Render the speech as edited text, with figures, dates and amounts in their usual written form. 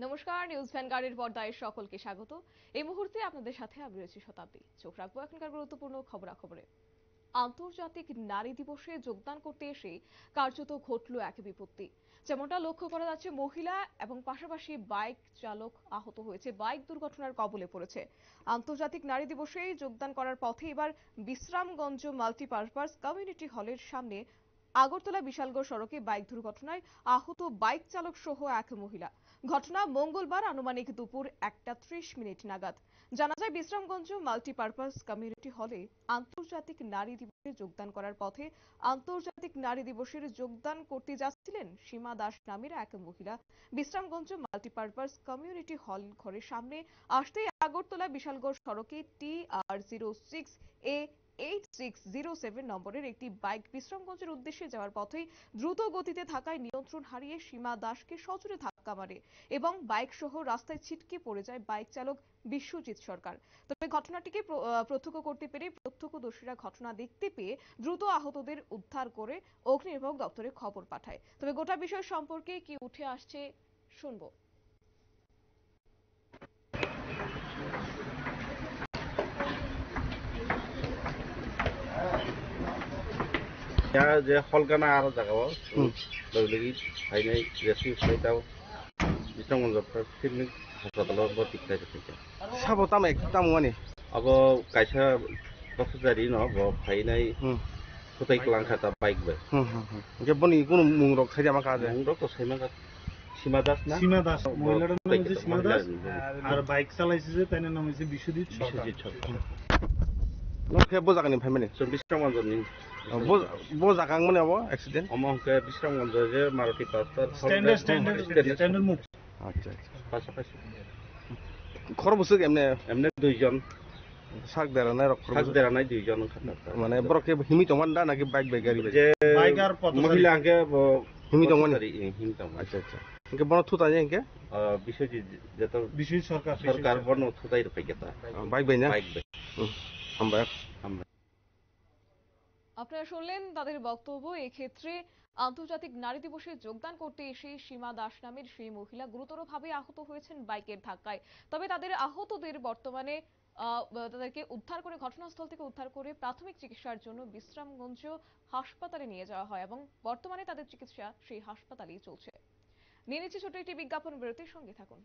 নমস্কার, নিউজ ভ্যানগার্ডের পর্দায় সকলকে স্বাগত। এই মুহূর্তে আপনাদের সাথে আমি রয়েছি শতাব্দী। চোখ রাখবো এখনকার গুরুত্বপূর্ণ খবরাখবরে। আন্তর্জাতিক নারী দিবসে যোগদান করতে এসে কার্যত ঘটল এক বিপত্তি। যেমনটা লক্ষ্য করা যাচ্ছে, মহিলা এবং পাশাপাশি বাইক চালক আহত হয়েছে, বাইক দুর্ঘটনার কবলে পড়েছে। আন্তর্জাতিক নারী দিবসে যোগদান করার পথে এবার বিশ্রামগঞ্জ মাল্টিপারপাস কমিউনিটি হলের সামনে আগরতলা বিশালগড় সড়কে বাইক দুর্ঘটনায় আহত বাইক চালক সহ এক মহিলা। ঘটনা মঙ্গলবার আনুমানিক দুপুর 1:30 নাগাদ। জানা যায়, বিশ্রামগঞ্জ মাল্টিপারপাস কমিউনিটি হলে আন্তর্জাতিক নারী দিবসে যোগদান করার পথে আন্তর্জাতিক নারী দিবসের যোগদান করতে যাচ্ছিলেন সীমা দাস নামের এক মহিলা। বিশ্রামগঞ্জ মাল্টিপারপাস কমিউনিটি হল ঘরের সামনে আসতেই আগরতলা বিশালগড় সড়কে TR06A 8607 নম্বরের একটি বাইক বিশ্রামগঞ্জের উদ্দেশ্যে যাওয়ার পথেই দ্রুত গতিতে থাকায় নিয়ন্ত্রণ হারিয়ে সীমা দাসকে সজোরে ধাক্কা মারে এবং বাইক সহ রাস্তায় ছিটকে পড়ে যায় বাইক চালক বিশ্বজিৎ সরকার। তবে ঘটনাটিকে প্রত্যক্ষ করতে পেরে প্রত্যক্ষদর্শীরা ঘটনা দেখতে পেয়ে দ্রুত আহতদের উদ্ধার করে অগ্নিনির্বাপক দপ্তরে খবর পাঠায়। তবে গোটা বিষয় সম্পর্কে কি উঠে আসছে শুনবো। যে হলকানা আরো জায়গাও লগে ফাইনাই রেসিউ সাইটাও বিশ্বমঞ্জ সিভিক হাসপাতাল ভর্তি খাইছে সাবো তামাই তামুয়ানি আgo kaisa pasajari no bo fainai kotai klangkhata bike bai যে বনি কোন মুংরক খাইয়া মাকা আছে mungro ko saima ka সীমা দাস না সীমা দাস, মহিলাটার নাম হচ্ছে সীমা দাস আর বাইক চালাইছে যে তার নাম হচ্ছে বিশ্বজিৎ সরকার। লখে বজাকানি ফাইমানি বিশ্রামগঞ্জনি বো জাকাং মানে আবো অ্যাক্সিডেন্ট অমংকে বিশ্রামগঞ্জ যে মারুতি পাস্তার স্ট্যান্ডার্ড মুভ। আচ্ছা আচ্ছা পাশাপাশি খর বসে এমনে এমনি দুইজন শাক দেরা না রক সাজ দেরানাই দুইজন খাতা মানে বড়কে হিমিত মানডা নাকি বাইক বাইক গাড়ি যে বাইক আর পথচারী। মহিলা আগে হিমিত মানি হিমিত আচ্ছা আচ্ছা ইনকে বড় থুতা যায় ইনকে বিশ্বজিৎ যেটা বিশ্বজিৎ সরকার সরকার বর্ণ থুতাই রূপে গেতা বাইক বাই না বাইক বে আমরা আমরা আপনারা শুনলেন তাদের বক্তব্য। এক্ষেত্রে আন্তর্জাতিক নারী দিবসে যোগদান করতে এসে সীমা দাস নামের সেই মহিলা গুরুতরভাবে আহত হয়েছেন বাইকের ধাক্কায়। তবে তাদের আহতদের বর্তমানে তাদেরকে উদ্ধার করে ঘটনাস্থল থেকে উদ্ধার করে প্রাথমিক চিকিৎসার জন্য বিশ্রামগঞ্জ হাসপাতালে নিয়ে যাওয়া হয় এবং বর্তমানে তাদের চিকিৎসা সেই হাসপাতালেই চলছে। নিয়ে নিচ্ছে ছোট একটি বিজ্ঞাপন বিরতির সঙ্গে থাকুন।